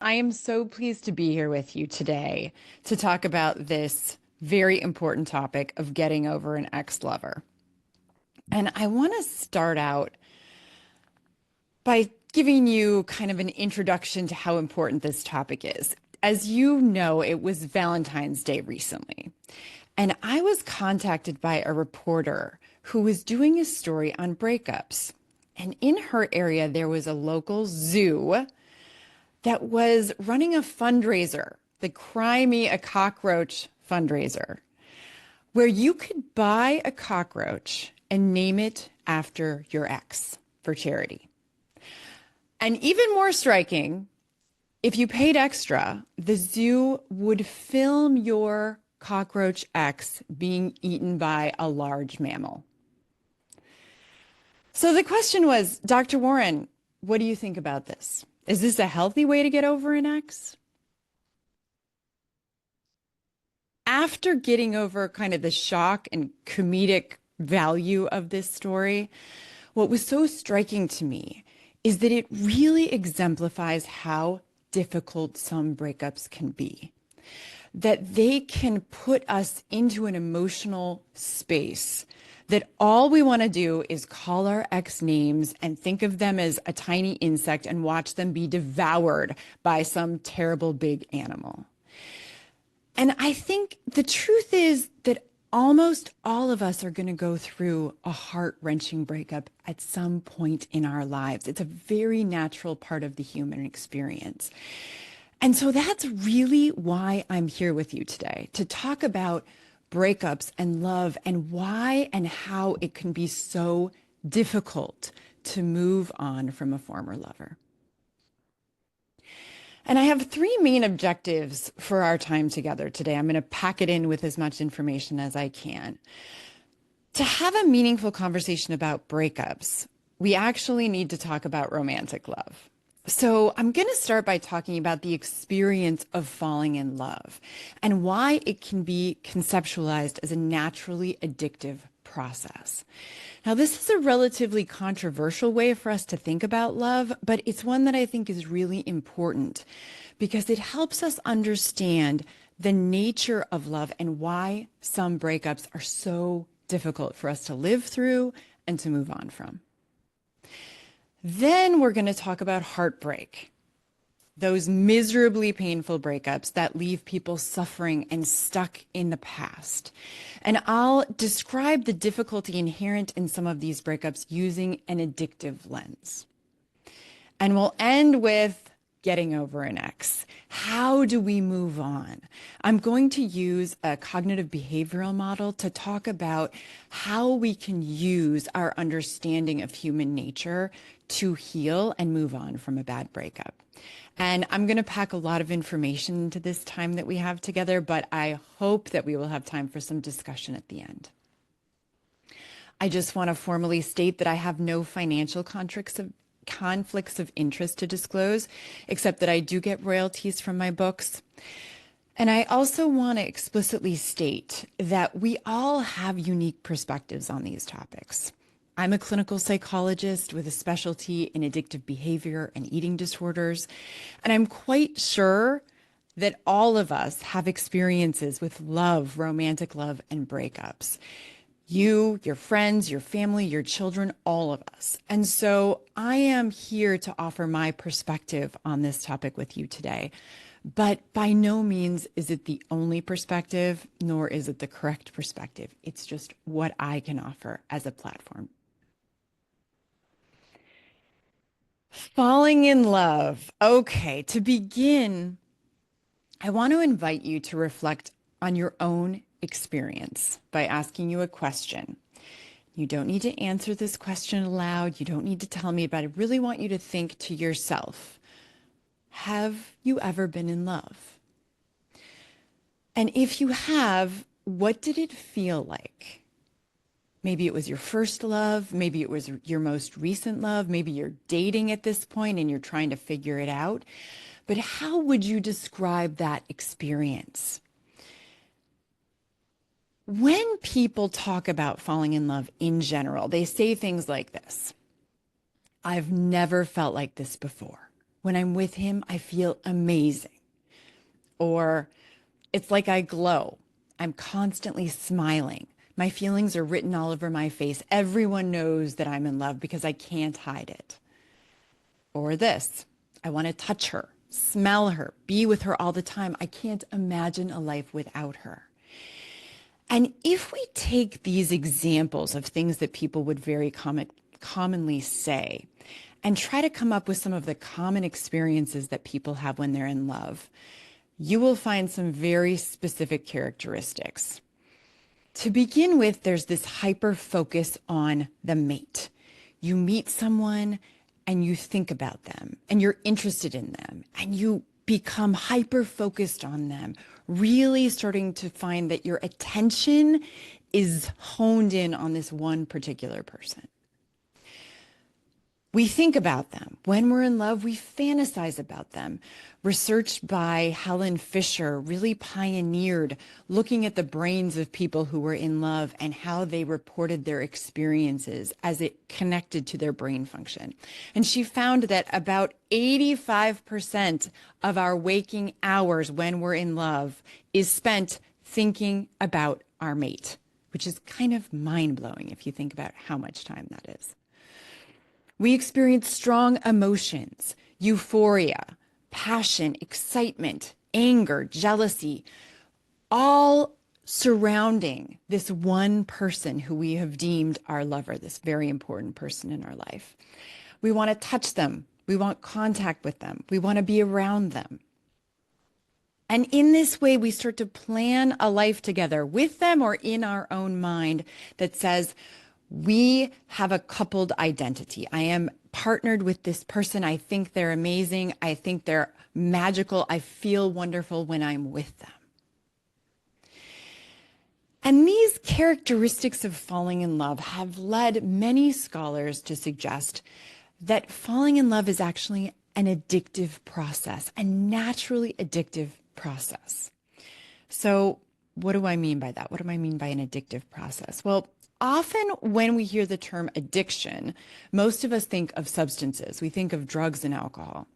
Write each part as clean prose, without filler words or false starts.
I am so pleased to be here with you today to talk about this very important topic of getting over an ex-lover. And I want to start out by giving you kind of an introduction to how important this topic is. As you know, it was Valentine's Day recently, and I was contacted by a reporter who was doing a story on breakups. And in her area, there was a local zoo that was running a fundraiser, the Cry Me a Cockroach fundraiser, where you could buy a cockroach and name it after your ex for charity. And even more striking, if you paid extra, the zoo would film your cockroach ex being eaten by a large mammal. So the question was, Dr. Warren, what do you think about this? Is this a healthy way to get over an ex? After getting over kind of the shock and comedic value of this story, what was so striking to me is that it really exemplifies how difficult some breakups can be. That they can put us into an emotional space that all we want to do is call our ex names and think of them as a tiny insect and watch them be devoured by some terrible big animal. And I think the truth is that almost all of us are going to go through a heart-wrenching breakup at some point in our lives. It's a very natural part of the human experience. And so that's really why I'm here with you today, to talk about breakups and love and why and how it can be so difficult to move on from a former lover. And I have three main objectives for our time together today. I'm going to pack it in with as much information as I can. To have a meaningful conversation about breakups, we actually need to talk about romantic love. So I'm going to start by talking about the experience of falling in love and why it can be conceptualized as a naturally addictive process. Now, this is a relatively controversial way for us to think about love, but it's one that I think is really important because it helps us understand the nature of love and why some breakups are so difficult for us to live through and to move on from. Then we're going to talk about heartbreak, those miserably painful breakups that leave people suffering and stuck in the past. And I'll describe the difficulty inherent in some of these breakups using an addictive lens. And we'll end with getting over an ex. How do we move on? I'm going to use a cognitive behavioral model to talk about how we can use our understanding of human nature to heal and move on from a bad breakup. And I'm going to pack a lot of information into this time that we have together, but I hope that we will have time for some discussion at the end. I just want to formally state that I have no financial conflicts of interest to disclose, except that I do get royalties from my books. And I also want to explicitly state that we all have unique perspectives on these topics. I'm a clinical psychologist with a specialty in addictive behavior and eating disorders, and I'm quite sure that all of us have experiences with love, romantic love, and breakups. You, your friends, your family, your children, all of us. And so I am here to offer my perspective on this topic with you today. But by no means is it the only perspective, nor is it the correct perspective. It's just what I can offer as a platform. Falling in love. Okay, to begin, I want to invite you to reflect on your own experience by asking you a question. You don't need to answer this question aloud. You don't need to tell me about it. I really want you to think to yourself, have you ever been in love? And if you have, what did it feel like? Maybe it was your first love. Maybe it was your most recent love. Maybe you're dating at this point and you're trying to figure it out. But how would you describe that experience? When people talk about falling in love in general, they say things like this. I've never felt like this before. When I'm with him, I feel amazing. Or it's like I glow. I'm constantly smiling. My feelings are written all over my face. Everyone knows that I'm in love because I can't hide it. Or this, I want to touch her, smell her, be with her all the time. I can't imagine a life without her. And if we take these examples of things that people would very commonly say and try to come up with some of the common experiences that people have when they're in love, you will find some very specific characteristics. To begin with, there's this hyper focus on the mate. You meet someone and you think about them and you're interested in them and you become hyper focused on them, really starting to find that your attention is honed in on this one particular person. We think about them. When we're in love, we fantasize about them. Research by Helen Fisher really pioneered looking at the brains of people who were in love and how they reported their experiences as it connected to their brain function. And she found that about 85% of our waking hours when we're in love is spent thinking about our mate, which is kind of mind-blowing if you think about how much time that is. We experience strong emotions, euphoria, passion, excitement, anger, jealousy, all surrounding this one person who we have deemed our lover, this very important person in our life. We want to touch them. We want contact with them. We want to be around them. And in this way, we start to plan a life together with them or in our own mind that says, we have a coupled identity. I am partnered with this person. I think they're amazing. I think they're magical. I feel wonderful when I'm with them. And these characteristics of falling in love have led many scholars to suggest that falling in love is actually an addictive process, a naturally addictive process. So what do I mean by that? What do I mean by an addictive process? Well, often when we hear the term addiction, most of us think of substances. We think of drugs and alcohol.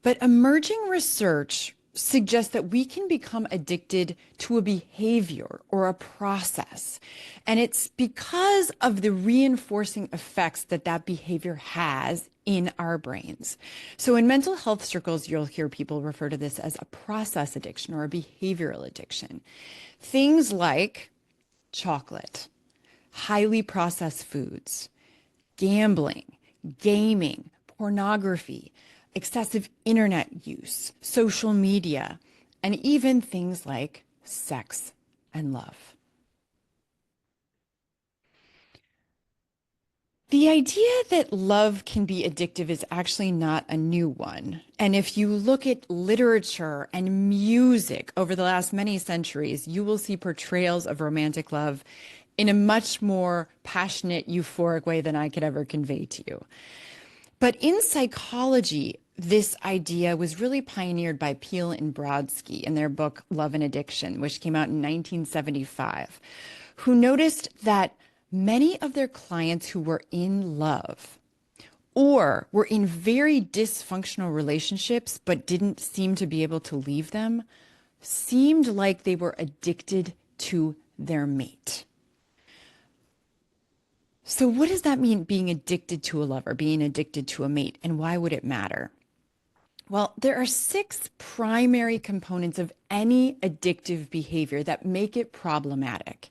But emerging research suggests that we can become addicted to a behavior or a process. And it's because of the reinforcing effects that that behavior has in our brains. So in mental health circles, you'll hear people refer to this as a process addiction or a behavioral addiction. Things like chocolate, highly processed foods, gambling, gaming, pornography, excessive internet use, social media, and even things like sex and love. The idea that love can be addictive is actually not a new one. And if you look at literature and music over the last many centuries, you will see portrayals of romantic love in a much more passionate, euphoric way than I could ever convey to you. But in psychology, this idea was really pioneered by Peel and Brodsky in their book Love and Addiction, which came out in 1975, who noticed that many of their clients who were in love or were in very dysfunctional relationships but didn't seem to be able to leave them seemed like they were addicted to their mate. So what does that mean, being addicted to a lover, being addicted to a mate, and why would it matter? Well, there are 6 primary components of any addictive behavior that make it problematic.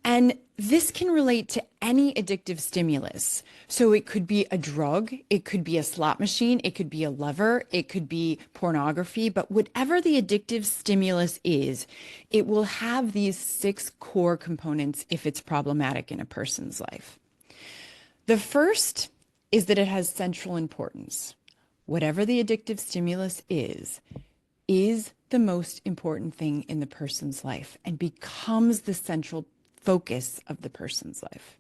And this can relate to any addictive stimulus. So it could be a drug, it could be a slot machine, it could be a lover, it could be pornography, but whatever the addictive stimulus is, it will have these 6 core components if it's problematic in a person's life. The first is that it has central importance. Whatever the addictive stimulus is the most important thing in the person's life and becomes the central focus of the person's life.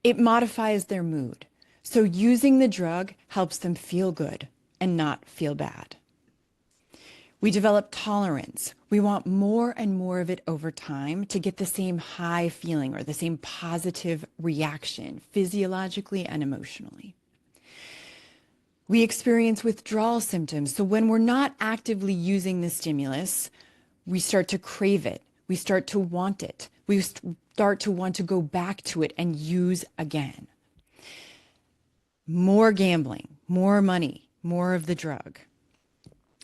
It modifies their mood. So using the drug helps them feel good and not feel bad. We develop tolerance. We want more and more of it over time to get the same high feeling or the same positive reaction physiologically and emotionally. We experience withdrawal symptoms. So when we're not actively using the stimulus, we start to crave it. We start to want it. We start to want to go back to it and use again. More gambling, more money, more of the drug.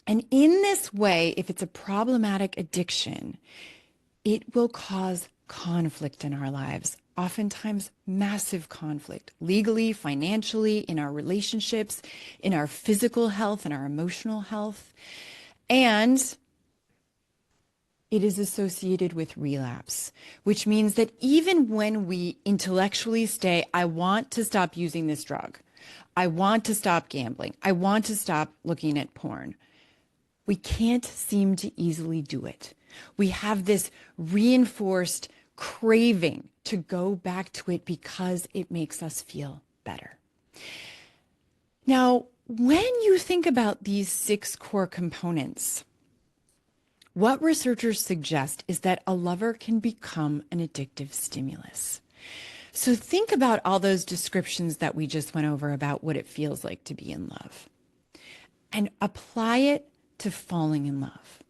And in this way, if it's a problematic addiction, it will cause conflict in our lives, oftentimes massive conflict, legally, financially, in our relationships, in our physical health, and our emotional health. And it is associated with relapse, which means that even when we intellectually say, I want to stop using this drug, I want to stop gambling, I want to stop looking at porn, we can't seem to easily do it. We have this reinforced craving to go back to it because it makes us feel better. Now, when you think about these 6 core components, what researchers suggest is that a lover can become an addictive stimulus. So think about all those descriptions that we just went over about what it feels like to be in love and apply it to falling in love.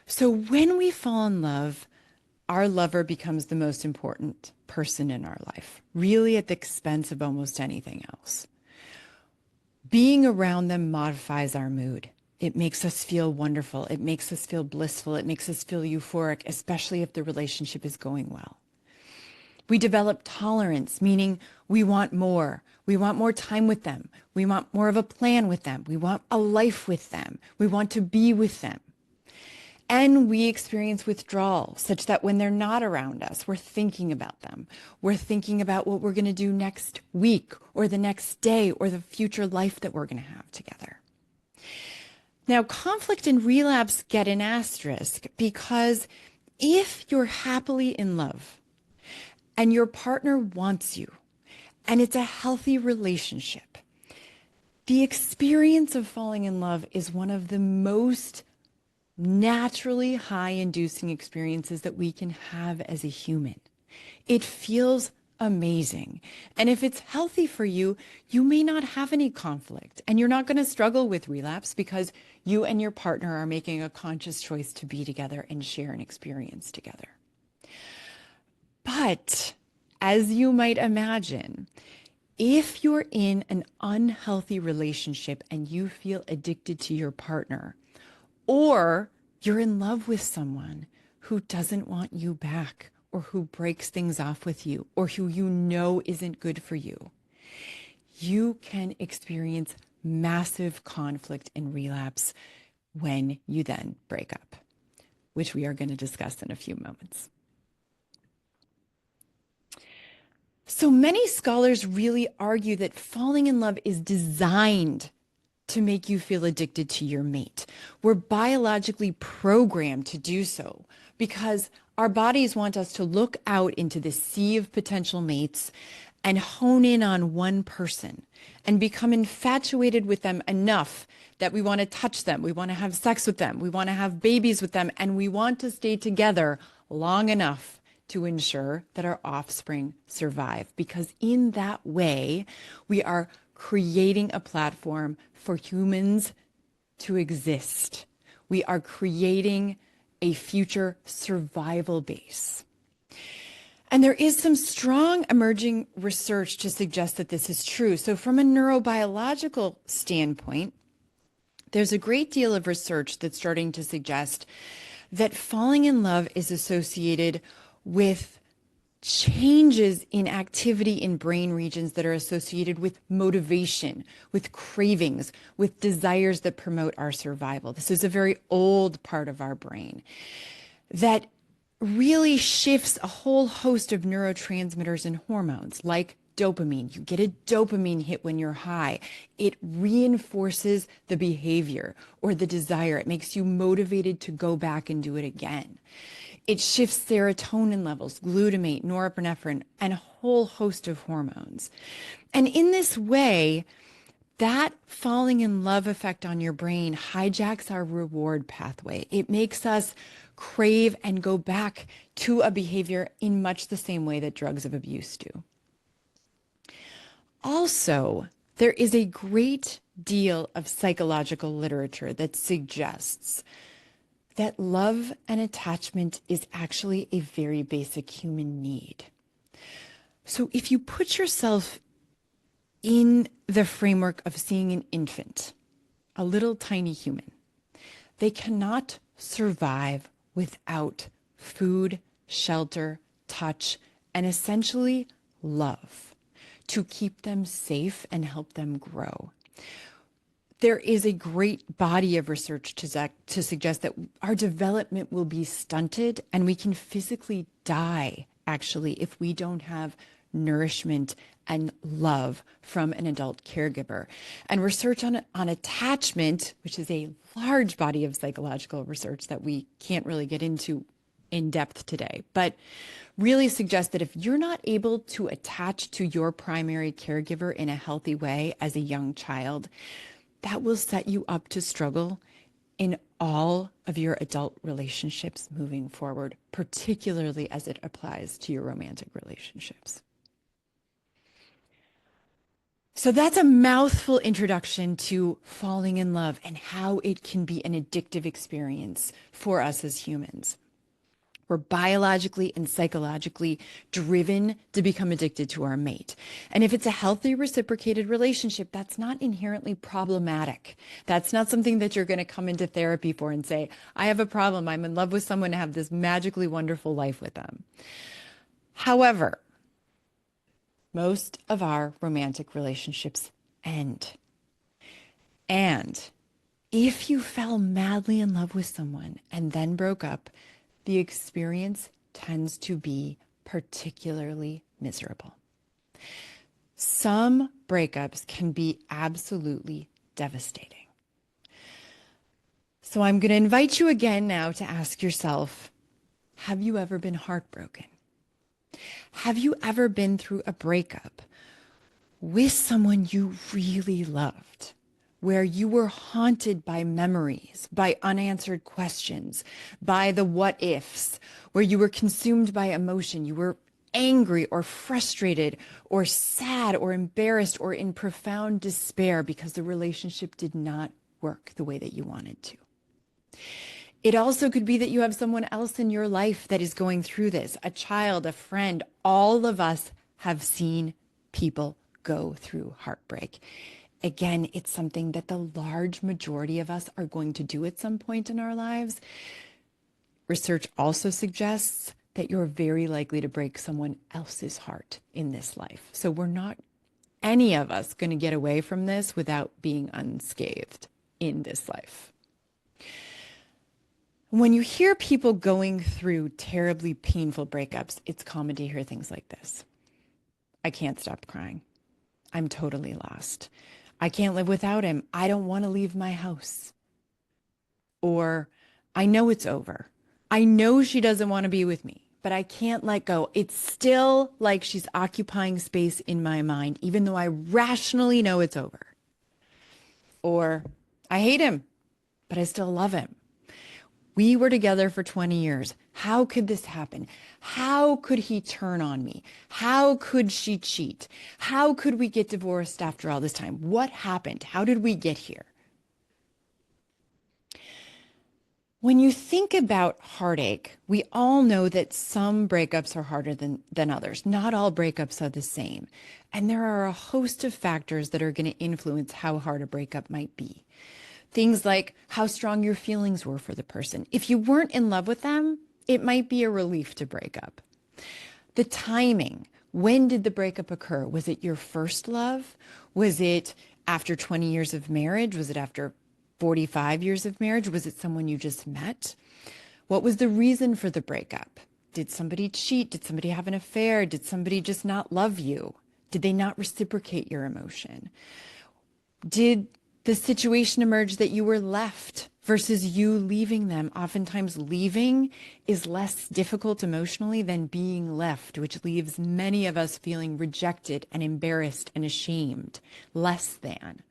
So when we fall in love, our lover becomes the most important person in our life, really at the expense of almost anything else. Being around them modifies our mood. It makes us feel wonderful. It makes us feel blissful. It makes us feel euphoric, especially if the relationship is going well. We develop tolerance, meaning we want more. We want more time with them. We want more of a plan with them. We want a life with them. We want to be with them. And we experience withdrawal, such that when they're not around us, we're thinking about them. We're thinking about what we're going to do next week or the next day or the future life that we're going to have together. Now, conflict and relapse get an asterisk because if you're happily in love and your partner wants you and it's a healthy relationship, the experience of falling in love is one of the most naturally high-inducing experiences that we can have as a human. It feels amazing. And if it's healthy for you, you may not have any conflict and you're not going to struggle with relapse because you and your partner are making a conscious choice to be together and share an experience together. But as you might imagine, if you're in an unhealthy relationship and you feel addicted to your partner, or you're in love with someone who doesn't want you back, or who breaks things off with you, or who you know isn't good for you, you can experience massive conflict and relapse when you then break up, which we are going to discuss in a few moments. So many scholars really argue that falling in love is designed to make you feel addicted to your mate. We're biologically programmed to do so because our bodies want us to look out into the sea of potential mates and hone in on one person and become infatuated with them enough that we want to touch them, we want to have sex with them, we want to have babies with them, and we want to stay together long enough to ensure that our offspring survive. Because in that way, we are creating a platform for humans to exist. We are creating a future survival base. And there is some strong emerging research to suggest that this is true. So from a neurobiological standpoint, there's a great deal of research that's starting to suggest that falling in love is associated with changes in activity in brain regions that are associated with motivation, with cravings, with desires that promote our survival. This is a very old part of our brain that really shifts a whole host of neurotransmitters and hormones like dopamine. You get a dopamine hit when you're high. It reinforces the behavior or the desire. It makes you motivated to go back and do it again. It shifts serotonin levels, glutamate, norepinephrine, and a whole host of hormones. And in this way, that falling in love effect on your brain hijacks our reward pathway. It makes us crave and go back to a behavior in much the same way that drugs of abuse do. Also, there is a great deal of psychological literature that suggests that love and attachment is actually a very basic human need. So if you put yourself in the framework of seeing an infant, a little tiny human, they cannot survive without food, shelter, touch, and essentially love to keep them safe and help them grow. There is a great body of research to suggest that our development will be stunted and we can physically die, actually, if we don't have nourishment and love from an adult caregiver. And research on attachment, which is a large body of psychological research that we can't really get into in depth today, but really suggests that if you're not able to attach to your primary caregiver in a healthy way as a young child, that will set you up to struggle in all of your adult relationships moving forward, particularly as it applies to your romantic relationships. So that's a mouthful introduction to falling in love and how it can be an addictive experience for us as humans. We're biologically and psychologically driven to become addicted to our mate. And if it's a healthy reciprocated relationship, that's not inherently problematic. That's not something that you're going to come into therapy for and say, I have a problem. I'm in love with someone to have this magically wonderful life with them. However, most of our romantic relationships end. And if you fell madly in love with someone and then broke up, the experience tends to be particularly miserable. Some breakups can be absolutely devastating. So I'm going to invite you again now to ask yourself, have you ever been heartbroken? Have you ever been through a breakup with someone you really loved, where you were haunted by memories, by unanswered questions, by the what ifs, where you were consumed by emotion, you were angry or frustrated or sad or embarrassed or in profound despair because the relationship did not work the way that you wanted to? It also could be that you have someone else in your life that is going through this, a child, a friend. All of us have seen people go through heartbreak. Again, it's something that the large majority of us are going to do at some point in our lives. Research also suggests that you're very likely to break someone else's heart in this life. So we're not, any of us, going to get away from this without being unscathed in this life. When you hear people going through terribly painful breakups, it's common to hear things like this. I can't stop crying. I'm totally lost. I can't live without him. I don't want to leave my house. Or, I know it's over. I know she doesn't want to be with me, but I can't let go. It's still like she's occupying space in my mind, even though I rationally know it's over. Or, I hate him, but I still love him. We were together for 20 years. How could this happen? How could he turn on me? How could she cheat? How could we get divorced after all this time? What happened? How did we get here? When you think about heartache, we all know that some breakups are harder than others. Not all breakups are the same. And there are a host of factors that are going to influence how hard a breakup might be. Things like how strong your feelings were for the person. If you weren't in love with them, it might be a relief to break up. The timing. When did the breakup occur? Was it your first love? Was it after 20 years of marriage? Was it after 45 years of marriage? Was it someone you just met? What was the reason for the breakup? Did somebody cheat? Did somebody have an affair? Did somebody just not love you? Did they not reciprocate your emotion? Did the situation emerged that you were left versus you leaving them? Oftentimes leaving is less difficult emotionally than being left, which leaves many of us feeling rejected and embarrassed and ashamed, less than.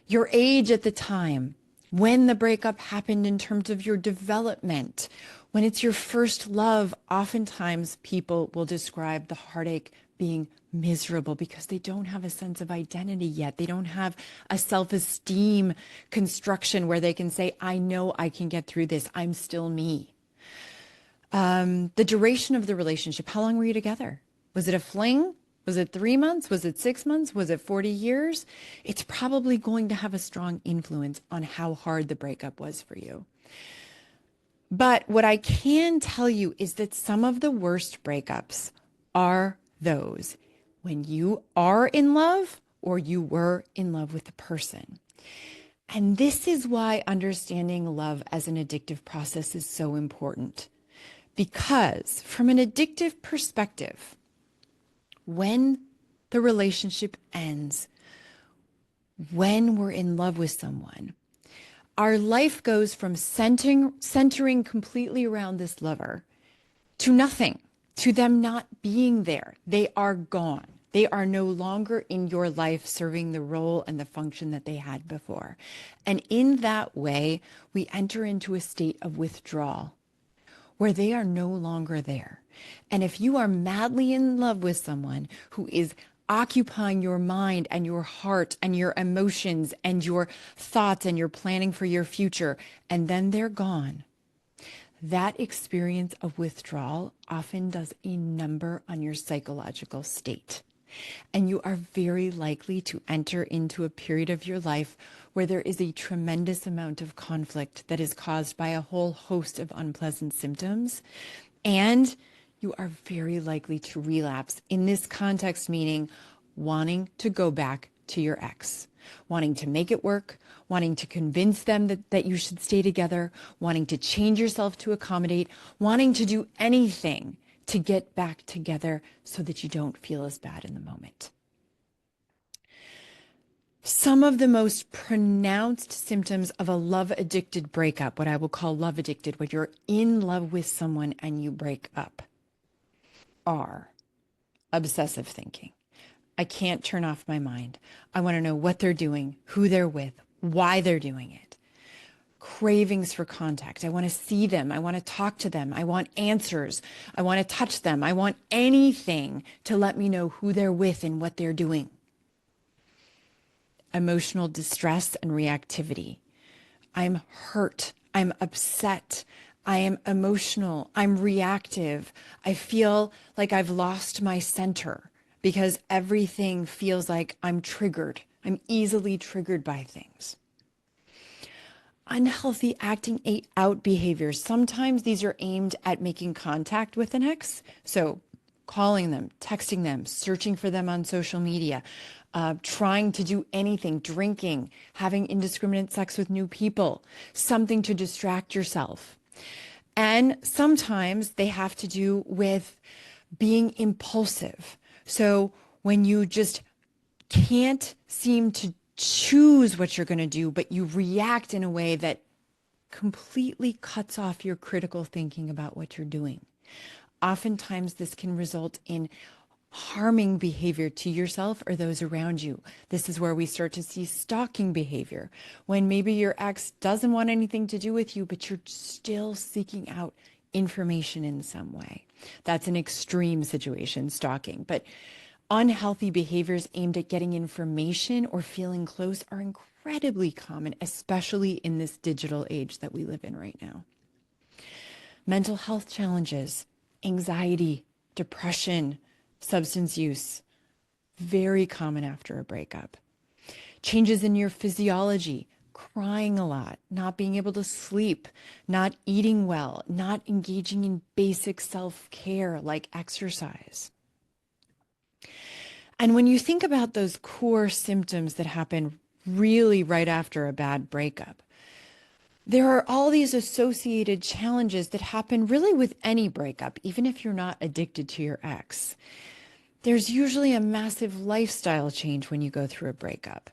Your age at the time, when the breakup happened in terms of your development, when it's your first love, oftentimes people will describe the heartache being miserable because they don't have a sense of identity yet. They don't have a self-esteem construction where they can say, I know I can get through this. I'm still me. The duration of the relationship, how long were you together? Was it a fling? Was it 3 months? Was it 6 months? Was it 40 years? It's probably going to have a strong influence on how hard the breakup was for you. But what I can tell you is that some of the worst breakups are those when you are in love or you were in love with the person. And this is why understanding love as an addictive process is so important. Because from an addictive perspective, when the relationship ends, when we're in love with someone, our life goes from centering completely around this lover to nothing, to them not being there. They are gone. They are no longer in your life serving the role and the function that they had before. And in that way, we enter into a state of withdrawal where they are no longer there. And if you are madly in love with someone who is occupying your mind and your heart and your emotions and your thoughts and your planning for your future, and then they're gone, that experience of withdrawal often does a number on your psychological state. And you are very likely to enter into a period of your life where there is a tremendous amount of conflict that is caused by a whole host of unpleasant symptoms. And you are very likely to relapse in this context, meaning wanting to go back to your ex, wanting to make it work, wanting to convince them that you should stay together, wanting to change yourself to accommodate, wanting to do anything to get back together so that you don't feel as bad in the moment. Some of the most pronounced symptoms of a love-addicted breakup, what I will call love-addicted, when you're in love with someone and you break up, are obsessive thinking. I can't turn off my mind. I want to know what they're doing, who they're with, why they're doing it. Cravings for contact. I want to see them. I want to talk to them. I want answers. I want to touch them. I want anything to let me know who they're with and what they're doing. Emotional distress and reactivity. I'm hurt. I'm upset. I am emotional. I'm reactive. I feel like I've lost my center because everything feels like I'm triggered. I'm easily triggered by things. Unhealthy acting out behaviors. Sometimes these are aimed at making contact with an ex. So calling them, texting them, searching for them on social media, trying to do anything, drinking, having indiscriminate sex with new people, something to distract yourself. And sometimes they have to do with being impulsive. So when you just can't seem to choose what you're going to do, but you react in a way that completely cuts off your critical thinking about what you're doing. Oftentimes, this can result in harming behavior to yourself or those around you. This is where we start to see stalking behavior, when maybe your ex doesn't want anything to do with you, but you're still seeking out information in some way. That's an extreme situation, stalking. But unhealthy behaviors aimed at getting information or feeling close are incredibly common, especially in this digital age that we live in right now. Mental health challenges, anxiety, depression, substance use, very common after a breakup. Changes in your physiology, crying a lot, not being able to sleep, not eating well, not engaging in basic self-care like exercise. And when you think about those core symptoms that happen really right after a bad breakup, there are all these associated challenges that happen really with any breakup, even if you're not addicted to your ex. There's usually a massive lifestyle change when you go through a breakup.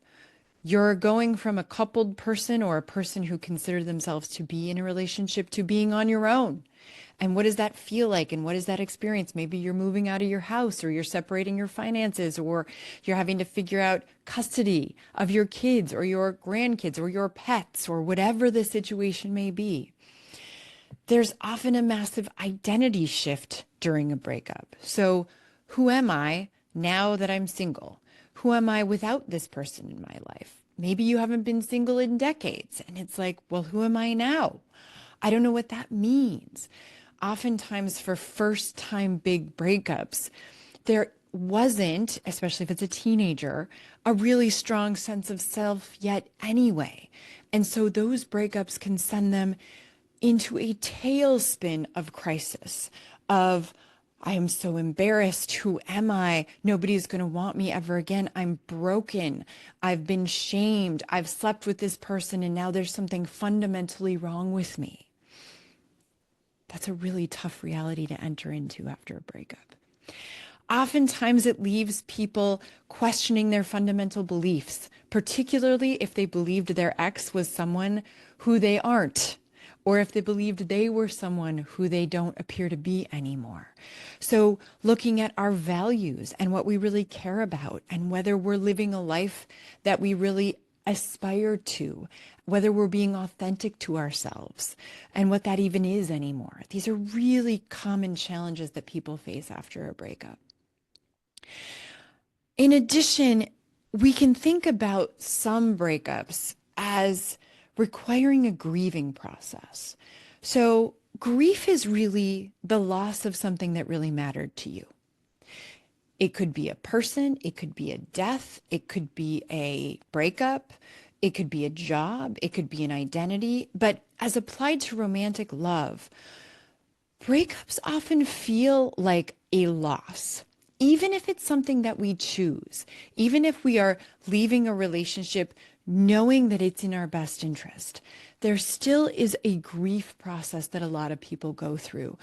You're going from a coupled person or a person who consider themselves to be in a relationship to being on your own. And what does that feel like? And what is that experience? Maybe you're moving out of your house, or you're separating your finances, or you're having to figure out custody of your kids or your grandkids or your pets, or whatever the situation may be. There's often a massive identity shift during a breakup. So who am I now that I'm single? Who am I without this person in my life? Maybe you haven't been single in decades. And it's like, well, who am I now? I don't know what that means. Oftentimes, for first time big breakups, there wasn't, especially if it's a teenager, a really strong sense of self yet anyway. And so those breakups can send them into a tailspin of crisis, of I am so embarrassed. Who am I? Nobody's going to want me ever again. I'm broken. I've been shamed. I've slept with this person, and now there's something fundamentally wrong with me. That's a really tough reality to enter into after a breakup. Oftentimes, it leaves people questioning their fundamental beliefs, particularly if they believed their ex was someone who they aren't, or if they believed they were someone who they don't appear to be anymore. So looking at our values and what we really care about, and whether we're living a life that we really aspire to, whether we're being authentic to ourselves, and what that even is anymore. These are really common challenges that people face after a breakup. In addition, we can think about some breakups as requiring a grieving process. So grief is really the loss of something that really mattered to you. It could be a person, it could be a death, it could be a breakup, it could be a job, it could be an identity. But as applied to romantic love, breakups often feel like a loss. Even if it's something that we choose, even if we are leaving a relationship knowing that it's in our best interest, there still is a grief process that a lot of people go through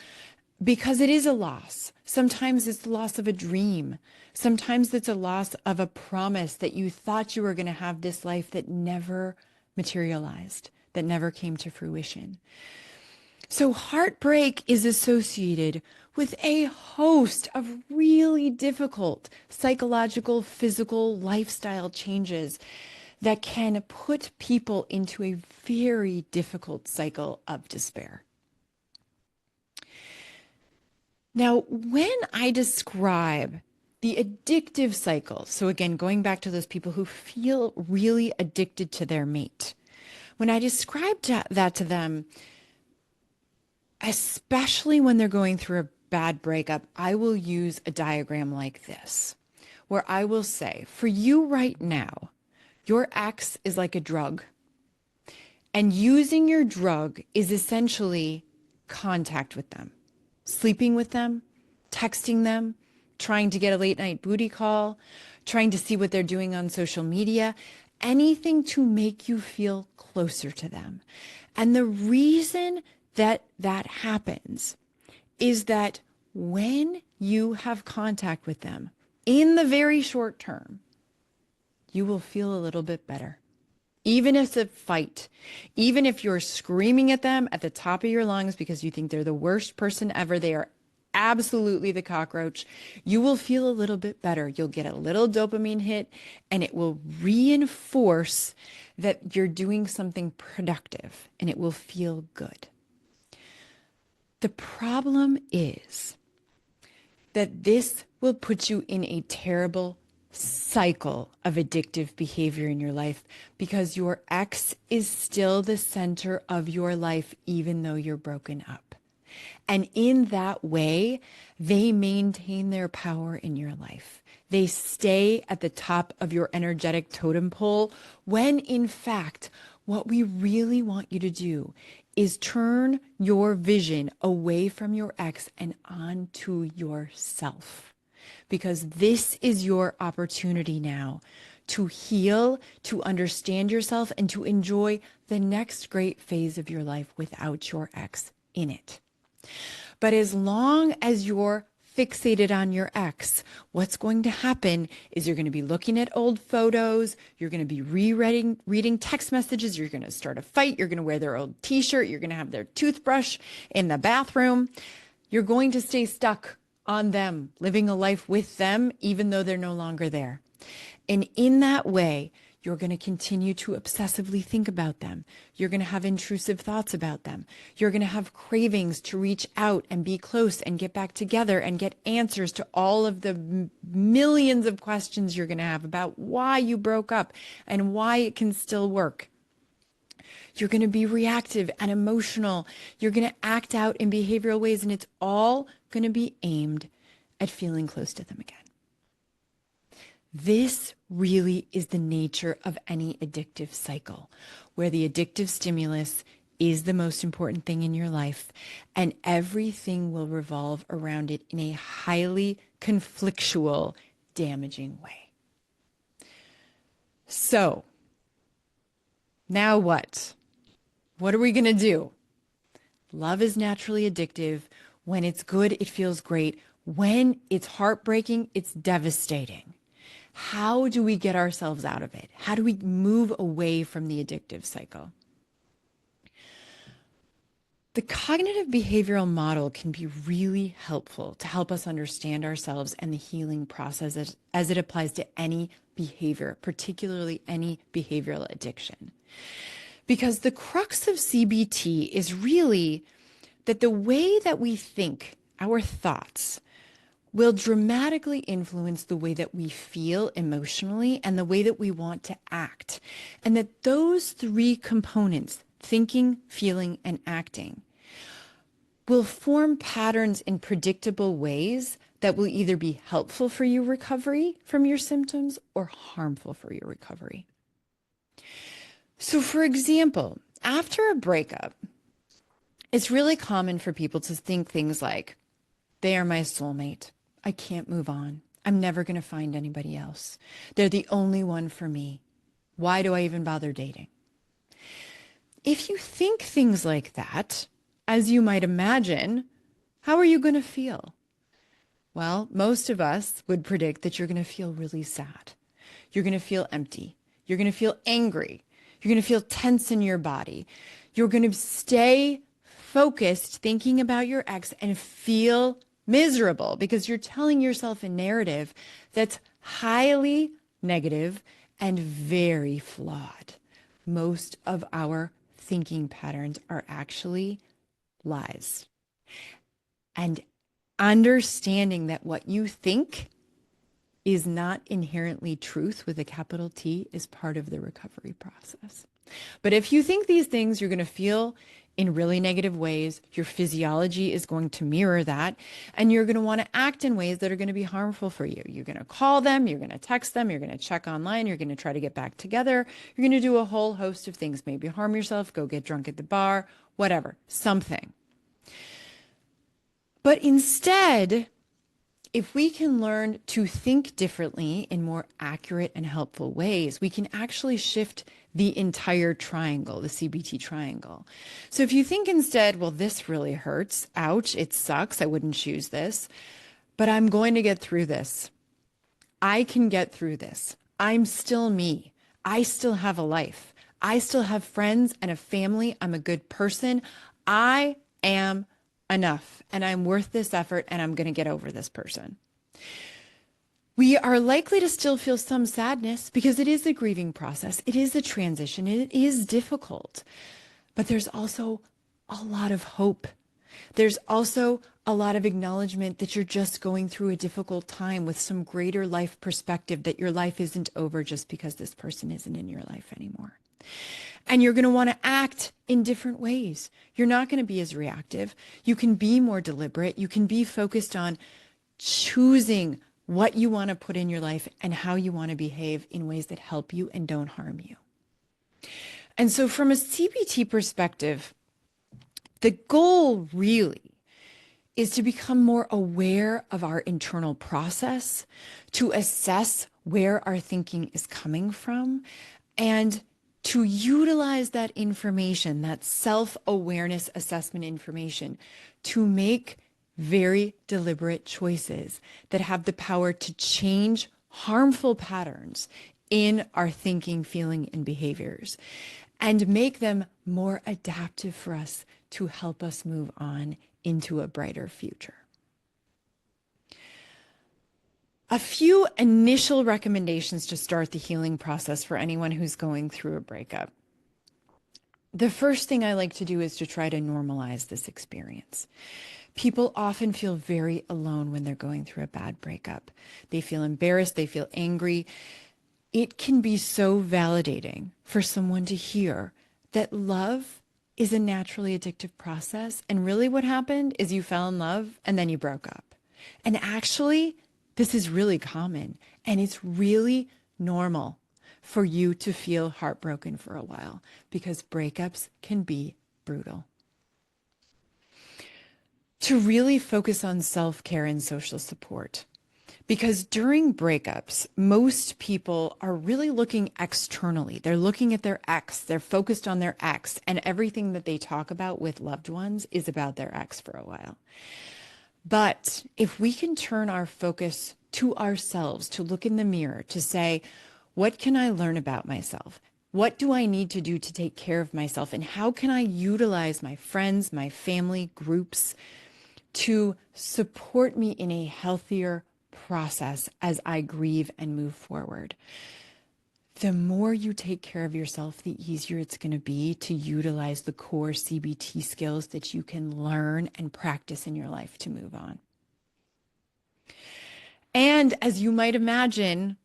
because it is a loss. Sometimes it's the loss of a dream. Sometimes it's a loss of a promise that you thought you were going to have this life that never materialized, that never came to fruition. So heartbreak is associated with a host of really difficult psychological, physical, lifestyle changes that can put people into a very difficult cycle of despair. Now, when I describe the addictive cycle, so again, going back to those people who feel really addicted to their mate, when I describe that to them, especially when they're going through a bad breakup, I will use a diagram like this, where I will say, for you right now, your ex is like a drug. And using your drug is essentially contact with them, sleeping with them, texting them, trying to get a late night booty call, trying to see what they're doing on social media, anything to make you feel closer to them. And the reason that that happens is that when you have contact with them in the very short term, you will feel a little bit better. Even if it's a fight, even if you're screaming at them at the top of your lungs because you think they're the worst person ever, they are absolutely the cockroach, you will feel a little bit better. You'll get a little dopamine hit, and it will reinforce that you're doing something productive, and it will feel good. The problem is that this will put you in a terrible cycle of addictive behavior in your life because your ex is still the center of your life, even though you're broken up. And in that way, they maintain their power in your life. They stay at the top of your energetic totem pole when, in fact, what we really want you to do is turn your vision away from your ex and onto yourself. Because this is your opportunity now to heal, to understand yourself, and to enjoy the next great phase of your life without your ex in it. But as long as you're fixated on your ex, what's going to happen is you're going to be looking at old photos, you're going to be reading text messages, you're going to start a fight, you're going to wear their old t-shirt, you're going to have their toothbrush in the bathroom. You're going to stay stuck on them, living a life with them, even though they're no longer there. And in that way, You're going to continue to obsessively think about them. You're going to have intrusive thoughts about them. You're going to have cravings to reach out and be close and get back together and get answers to all of the millions of questions you're going to have about why you broke up and why it can still work. You're going to be reactive and emotional. You're going to act out in behavioral ways, and it's all going to be aimed at feeling close to them again. This really is the nature of any addictive cycle, where the addictive stimulus is the most important thing in your life, and everything will revolve around it in a highly conflictual, damaging way. So, now what? What are we going to do? Love is naturally addictive. When it's good, it feels great. When it's heartbreaking, it's devastating. How do we get ourselves out of it? How do we move away from the addictive cycle? The cognitive behavioral model can be really helpful to help us understand ourselves and the healing process as it applies to any behavior, particularly any behavioral addiction. Because the crux of CBT is really that the way that we think, our thoughts, will dramatically influence the way that we feel emotionally and the way that we want to act. And that those three components, thinking, feeling, and acting, will form patterns in predictable ways that will either be helpful for your recovery from your symptoms or harmful for your recovery. So, for example, after a breakup, it's really common for people to think things like, they are my soulmate. I can't move on. I'm never going to find anybody else. They're the only one for me. Why do I even bother dating? If you think things like that, as you might imagine, how are you going to feel? Well, most of us would predict that you're going to feel really sad. You're going to feel empty. You're going to feel angry. You're going to feel tense in your body. You're going to stay focused thinking about your ex and feel miserable because you're telling yourself a narrative that's highly negative and very flawed. Most of our thinking patterns are actually lies. And understanding that what you think is not inherently truth with a capital T is part of the recovery process. But if you think these things, you're going to feel in really negative ways. Your physiology is going to mirror that, and you're going to want to act in ways that are going to be harmful for you. You're going to call them, you're going to text them, you're going to check online, you're going to try to get back together. You're going to do a whole host of things, maybe harm yourself, go get drunk at the bar, whatever, something. But instead, if we can learn to think differently in more accurate and helpful ways, we can actually shift the entire triangle, the CBT triangle. So if you think instead, well, this really hurts, ouch, it sucks, I wouldn't choose this, but I'm going to get through this. I can get through this. I'm still me. I still have a life. I still have friends and a family. I'm a good person. I am enough, and I'm worth this effort, and I'm going to get over this person. We are likely to still feel some sadness because it is a grieving process. It is a transition. It is difficult. But there's also a lot of hope. There's also a lot of acknowledgement that you're just going through a difficult time with some greater life perspective, that your life isn't over just because this person isn't in your life anymore. And you're going to want to act in different ways. You're not going to be as reactive. You can be more deliberate. You can be focused on choosing what you want to put in your life and how you want to behave in ways that help you and don't harm you. And so from a CBT perspective, the goal really is to become more aware of our internal process, to assess where our thinking is coming from, and to utilize that information, that self-awareness assessment information, to make very deliberate choices that have the power to change harmful patterns in our thinking, feeling, and behaviors, and make them more adaptive for us to help us move on into a brighter future. A few initial recommendations to start the healing process for anyone who's going through a breakup. The first thing I like to do is to try to normalize this experience. People often feel very alone when they're going through a bad breakup. They feel embarrassed, they feel angry. It can be so validating for someone to hear that love is a naturally addictive process. And really what happened is you fell in love and then you broke up. And actually, this is really common and it's really normal for you to feel heartbroken for a while because breakups can be brutal. To really focus on self-care and social support. Because during breakups, most people are really looking externally. They're looking at their ex, they're focused on their ex, and everything that they talk about with loved ones is about their ex for a while. But if we can turn our focus to ourselves, to look in the mirror, to say, what can I learn about myself? What do I need to do to take care of myself? And how can I utilize my friends, my family, groups to support me in a healthier process as I grieve and move forward? The more you take care of yourself, the easier it's going to be to utilize the core CBT skills that you can learn and practice in your life to move on. And as you might imagine,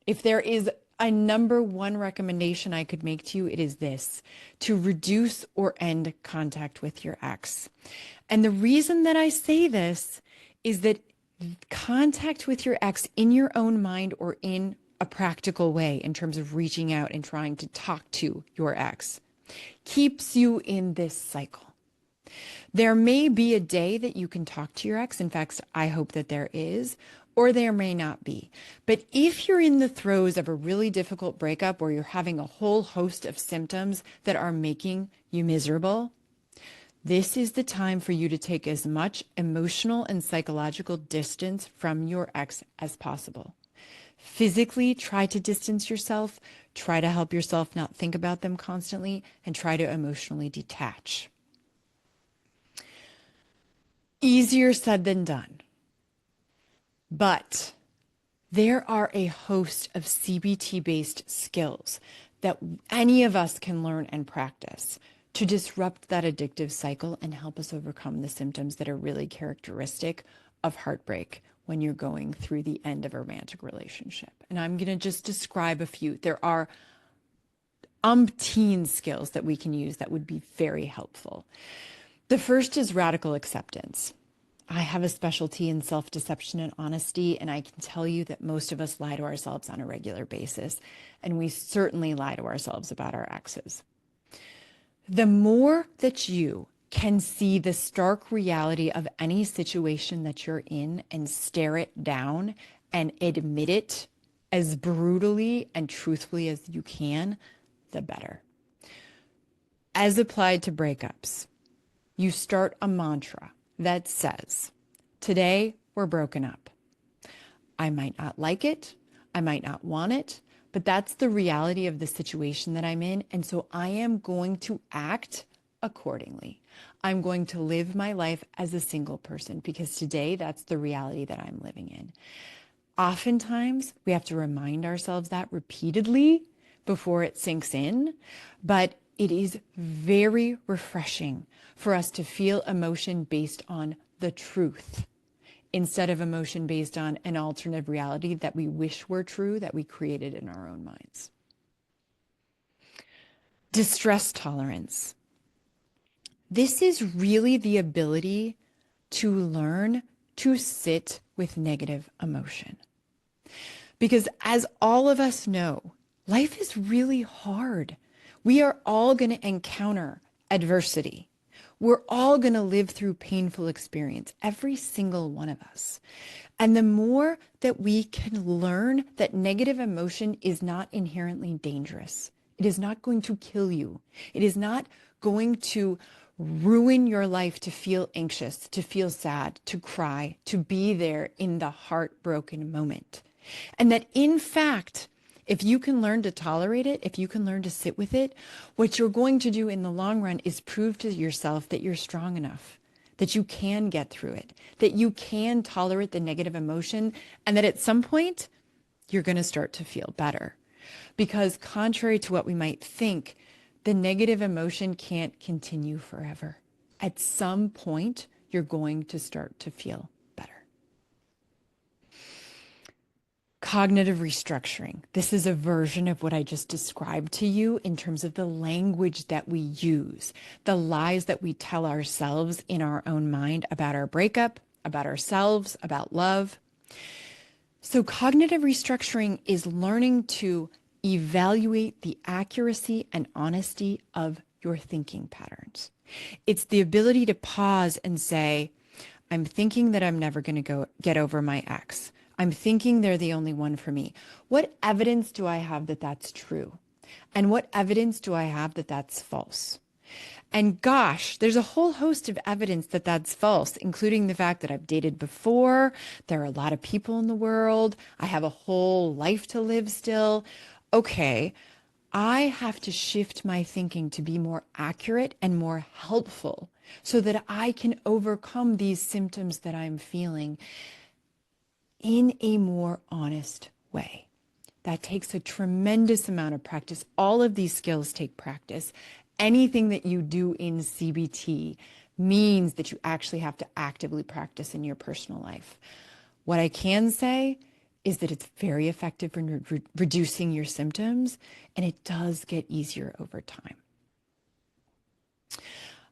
if there is a number one recommendation I could make to you, it is this: to reduce or end contact with your ex. And the reason that I say this is that contact with your ex in your own mind or in a practical way in terms of reaching out and trying to talk to your ex keeps you in this cycle. There may be a day that you can talk to your ex. In fact, I hope that there is, or there may not be. But if you're in the throes of a really difficult breakup where you're having a whole host of symptoms that are making you miserable, this is the time for you to take as much emotional and psychological distance from your ex as possible. Physically, try to distance yourself, try to help yourself not think about them constantly, and try to emotionally detach. Easier said than done. But there are a host of CBT-based skills that any of us can learn and practice to disrupt that addictive cycle and help us overcome the symptoms that are really characteristic of heartbreak when you're going through the end of a romantic relationship. And I'm going to just describe a few. There are umpteen skills that we can use that would be very helpful. The first is radical acceptance. I have a specialty in self-deception and honesty, and I can tell you that most of us lie to ourselves on a regular basis, and we certainly lie to ourselves about our exes. The more that you can see the stark reality of any situation that you're in and stare it down and admit it as brutally and truthfully as you can, the better. As applied to breakups, you start a mantra that says, today we're broken up. I might not like it. I might not want it, but that's the reality of the situation that I'm in. And so I am going to act accordingly. I'm going to live my life as a single person because today that's the reality that I'm living in. Oftentimes we have to remind ourselves that repeatedly before it sinks in, but it is very refreshing for us to feel emotion based on the truth instead of emotion based on an alternative reality that we wish were true, that we created in our own minds. Distress tolerance. This is really the ability to learn to sit with negative emotion. Because as all of us know, life is really hard. We are all going to encounter adversity. We're all going to live through painful experience, every single one of us. And the more that we can learn that negative emotion is not inherently dangerous, it is not going to kill you. It is not going to ruin your life to feel anxious, to feel sad, to cry, to be there in the heartbroken moment. And that in fact, if you can learn to tolerate it, if you can learn to sit with it, what you're going to do in the long run is prove to yourself that you're strong enough, that you can get through it, that you can tolerate the negative emotion, and that at some point you're going to start to feel better. Because contrary to what we might think, the negative emotion can't continue forever. At some point, you're going to start to feel better. Cognitive restructuring. This is a version of what I just described to you in terms of the language that we use, the lies that we tell ourselves in our own mind about our breakup, about ourselves, about love. So cognitive restructuring is learning to evaluate the accuracy and honesty of your thinking patterns. It's the ability to pause and say, I'm thinking that I'm never going to get over my ex. I'm thinking they're the only one for me. What evidence do I have that that's true? And what evidence do I have that that's false? And gosh, there's a whole host of evidence that that's false, including the fact that I've dated before. There are a lot of people in the world. I have a whole life to live still. Okay, I have to shift my thinking to be more accurate and more helpful so that I can overcome these symptoms that I'm feeling in a more honest way. That takes a tremendous amount of practice. All of these skills take practice. Anything that you do in CBT means that you actually have to actively practice in your personal life. What I can say is that it's very effective in reducing your symptoms, and it does get easier over time.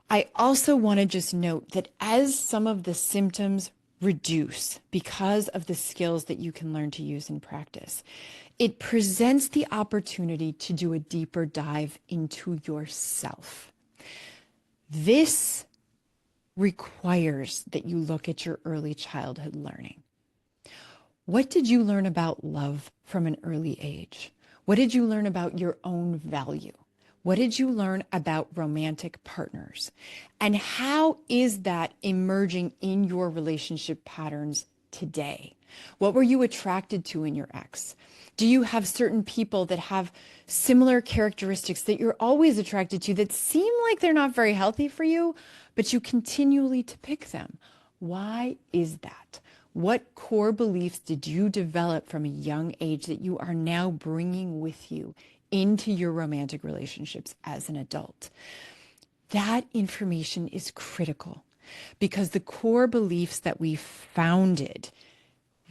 I also want to just note that as some of the symptoms reduce because of the skills that you can learn to use in practice, it presents the opportunity to do a deeper dive into yourself. This requires that you look at your early childhood learning. What did you learn about love from an early age? What did you learn about your own value? What did you learn about romantic partners? And how is that emerging in your relationship patterns today? What were you attracted to in your ex? Do you have certain people that have similar characteristics that you're always attracted to that seem like they're not very healthy for you, but you continually to pick them? Why is that? What core beliefs did you develop from a young age that you are now bringing with you into your romantic relationships as an adult? That information is critical because the core beliefs that we founded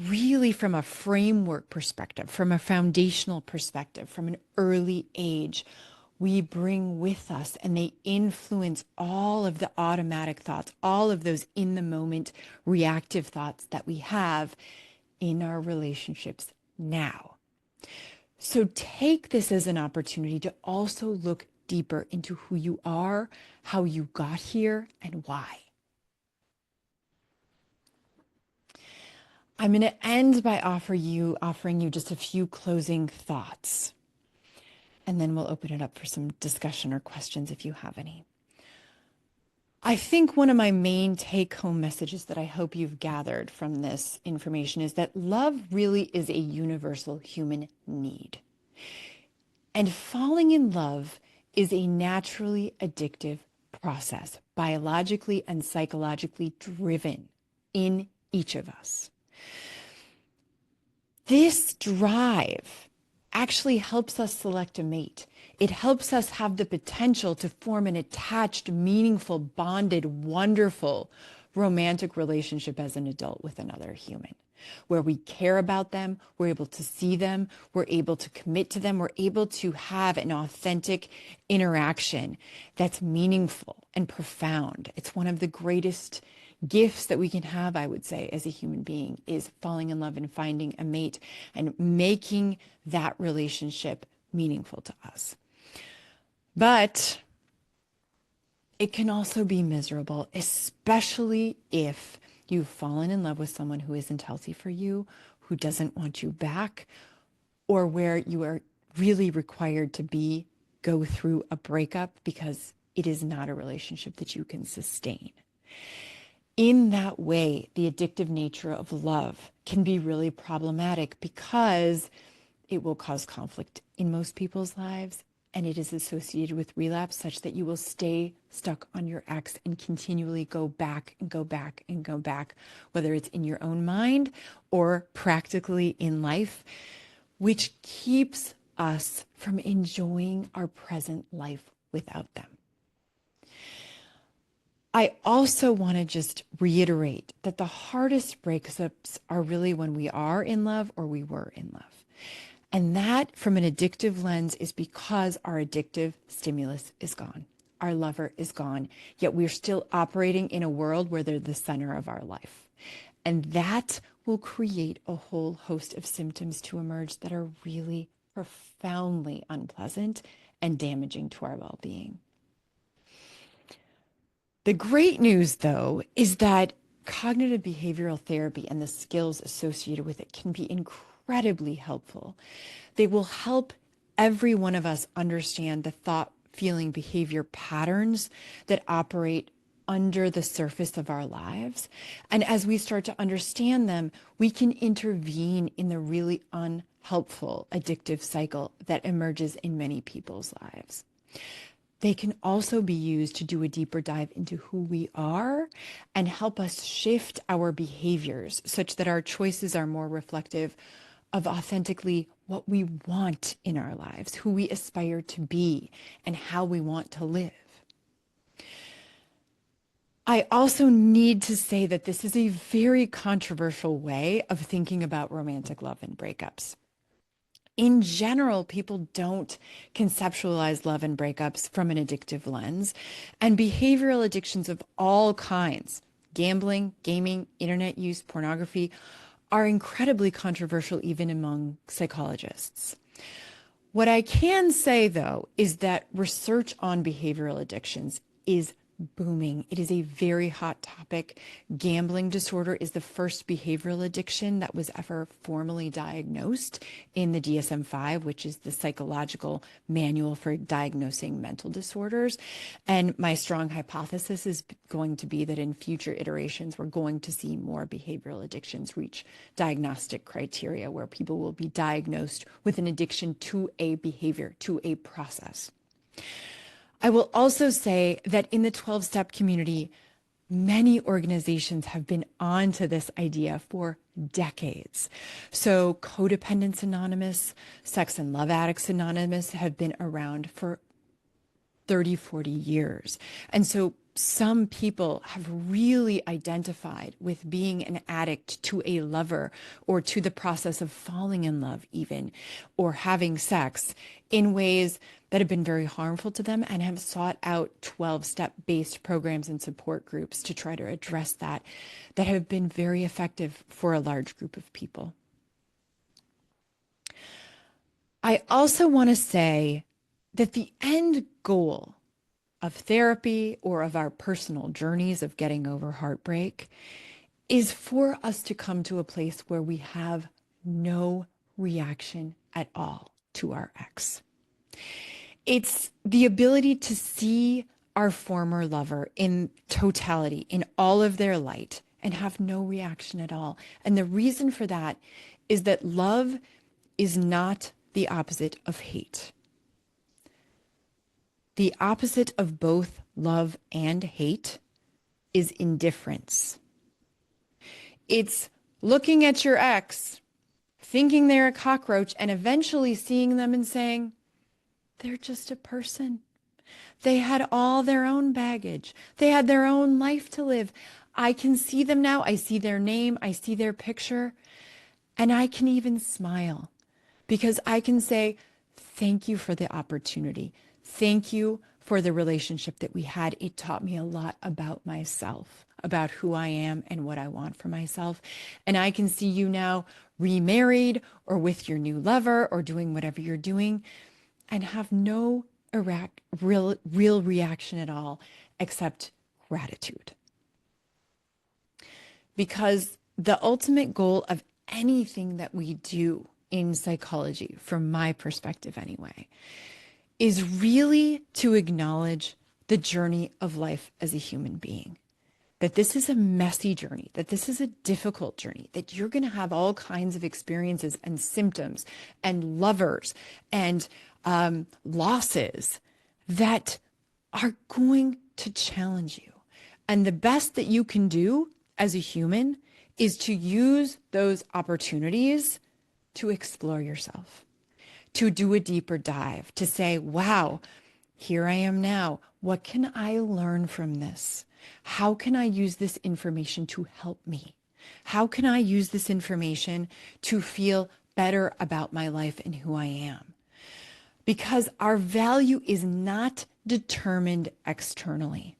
really from a framework perspective, from a foundational perspective, from an early age, we bring with us, and they influence all of the automatic thoughts, all of those in the moment reactive thoughts that we have in our relationships now. So take this as an opportunity to also look deeper into who you are, how you got here, and why. I'm going to end by offering you just a few closing thoughts. And then we'll open it up for some discussion or questions if you have any. I think one of my main take-home messages that I hope you've gathered from this information is that love really is a universal human need. And falling in love is a naturally addictive process, biologically and psychologically driven in each of us. This drive actually helps us select a mate. It helps us have the potential to form an attached, meaningful, bonded, wonderful romantic relationship as an adult with another human, where we care about them, we're able to see them, we're able to commit to them, we're able to have an authentic interaction that's meaningful and profound. It's one of the greatest gifts that we can have, I would say, as a human being, is falling in love and finding a mate and making that relationship meaningful to us. But it can also be miserable, especially if you've fallen in love with someone who isn't healthy for you, who doesn't want you back, or where you are really required to go through a breakup because it is not a relationship that you can sustain. In that way, the addictive nature of love can be really problematic because it will cause conflict in most people's lives. and it is associated with relapse such that you will stay stuck on your ex and continually go back and go back and go back, whether it's in your own mind or practically in life, which keeps us from enjoying our present life without them. I also want to just reiterate that the hardest breakups are really when we are in love or we were in love. And that, from an addictive lens, is because our addictive stimulus is gone. Our lover is gone, yet we're still operating in a world where they're the center of our life. And that will create a whole host of symptoms to emerge that are really profoundly unpleasant and damaging to our well-being. The great news, though, is that cognitive behavioral therapy and the skills associated with it can be incredibly helpful. They will help every one of us understand the thought, feeling, behavior patterns that operate under the surface of our lives. And as we start to understand them, we can intervene in the really unhelpful addictive cycle that emerges in many people's lives. They can also be used to do a deeper dive into who we are and help us shift our behaviors such that our choices are more reflective of authentically what we want in our lives, who we aspire to be, and how we want to live. I also need to say that this is a very controversial way of thinking about romantic love and breakups. In general, people don't conceptualize love and breakups from an addictive lens, and behavioral addictions of all kinds, gambling, gaming, internet use, pornography, are incredibly controversial even among psychologists. What I can say, though, is that research on behavioral addictions is booming. It is a very hot topic. Gambling disorder is the first behavioral addiction that was ever formally diagnosed in the DSM-5, which is the psychological manual for diagnosing mental disorders. And my strong hypothesis is going to be that in future iterations, we're going to see more behavioral addictions reach diagnostic criteria where people will be diagnosed with an addiction to a behavior, to a process. I will also say that in the 12-step community, many organizations have been onto this idea for decades. So Codependence Anonymous, Sex and Love Addicts Anonymous have been around for 30, 40 years. And so some people have really identified with being an addict to a lover or to the process of falling in love even, or having sex in ways that have been very harmful to them, and have sought out 12-step based programs and support groups to try to address that have been very effective for a large group of people. I also want to say that the end goal of therapy or of our personal journeys of getting over heartbreak is for us to come to a place where we have no reaction at all to our ex. It's the ability to see our former lover in totality, in all of their light, and have no reaction at all. And the reason for that is that love is not the opposite of hate. The opposite of both love and hate is indifference. It's looking at your ex, thinking they're a cockroach, and eventually seeing them and saying, they're just a person. They had all their own baggage. They had their own life to live. I can see them now. I see their name. I see their picture. And I can even smile because I can say, thank you for the opportunity. Thank you for the relationship that we had. It taught me a lot about myself, about who I am and what I want for myself. And I can see you now remarried or with your new lover or doing whatever you're doing, and have no real reaction at all except gratitude. Because the ultimate goal of anything that we do in psychology, from my perspective anyway, is really to acknowledge the journey of life as a human being. That this is a messy journey, that this is a difficult journey, that you're going to have all kinds of experiences and symptoms and lovers and losses that are going to challenge you. And the best that you can do as a human is to use those opportunities to explore yourself, to do a deeper dive, to say, wow, here I am now. What can I learn from this? How can I use this information to help me? How can I use this information to feel better about my life and who I am? Because our value is not determined externally.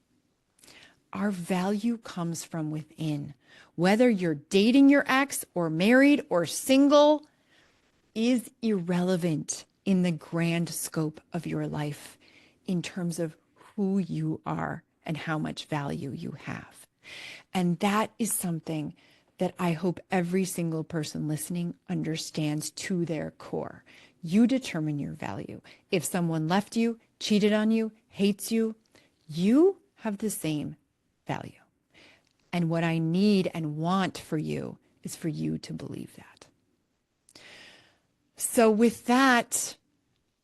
Our value comes from within. Whether you're dating your ex or married or single is irrelevant in the grand scope of your life in terms of who you are and how much value you have. And that is something that I hope every single person listening understands to their core. You determine your value. If someone left you, cheated on you, hates you, you have the same value. And what I need and want for you is for you to believe that. So with that,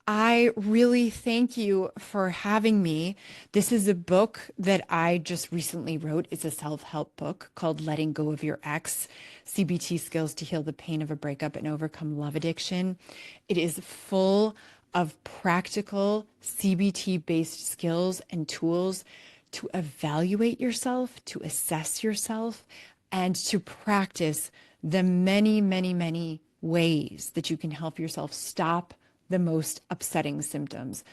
I really thank you for having me. This is a book that I just recently wrote. It's a self-help book called Letting Go of Your Ex, CBT Skills to Heal the Pain of a Breakup and Overcome Love Addiction. It is full of practical CBT-based skills and tools to evaluate yourself, to assess yourself, and to practice the many, many, many ways that you can help yourself stop the most upsetting symptoms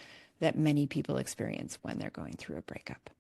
that many people experience when they're going through a breakup.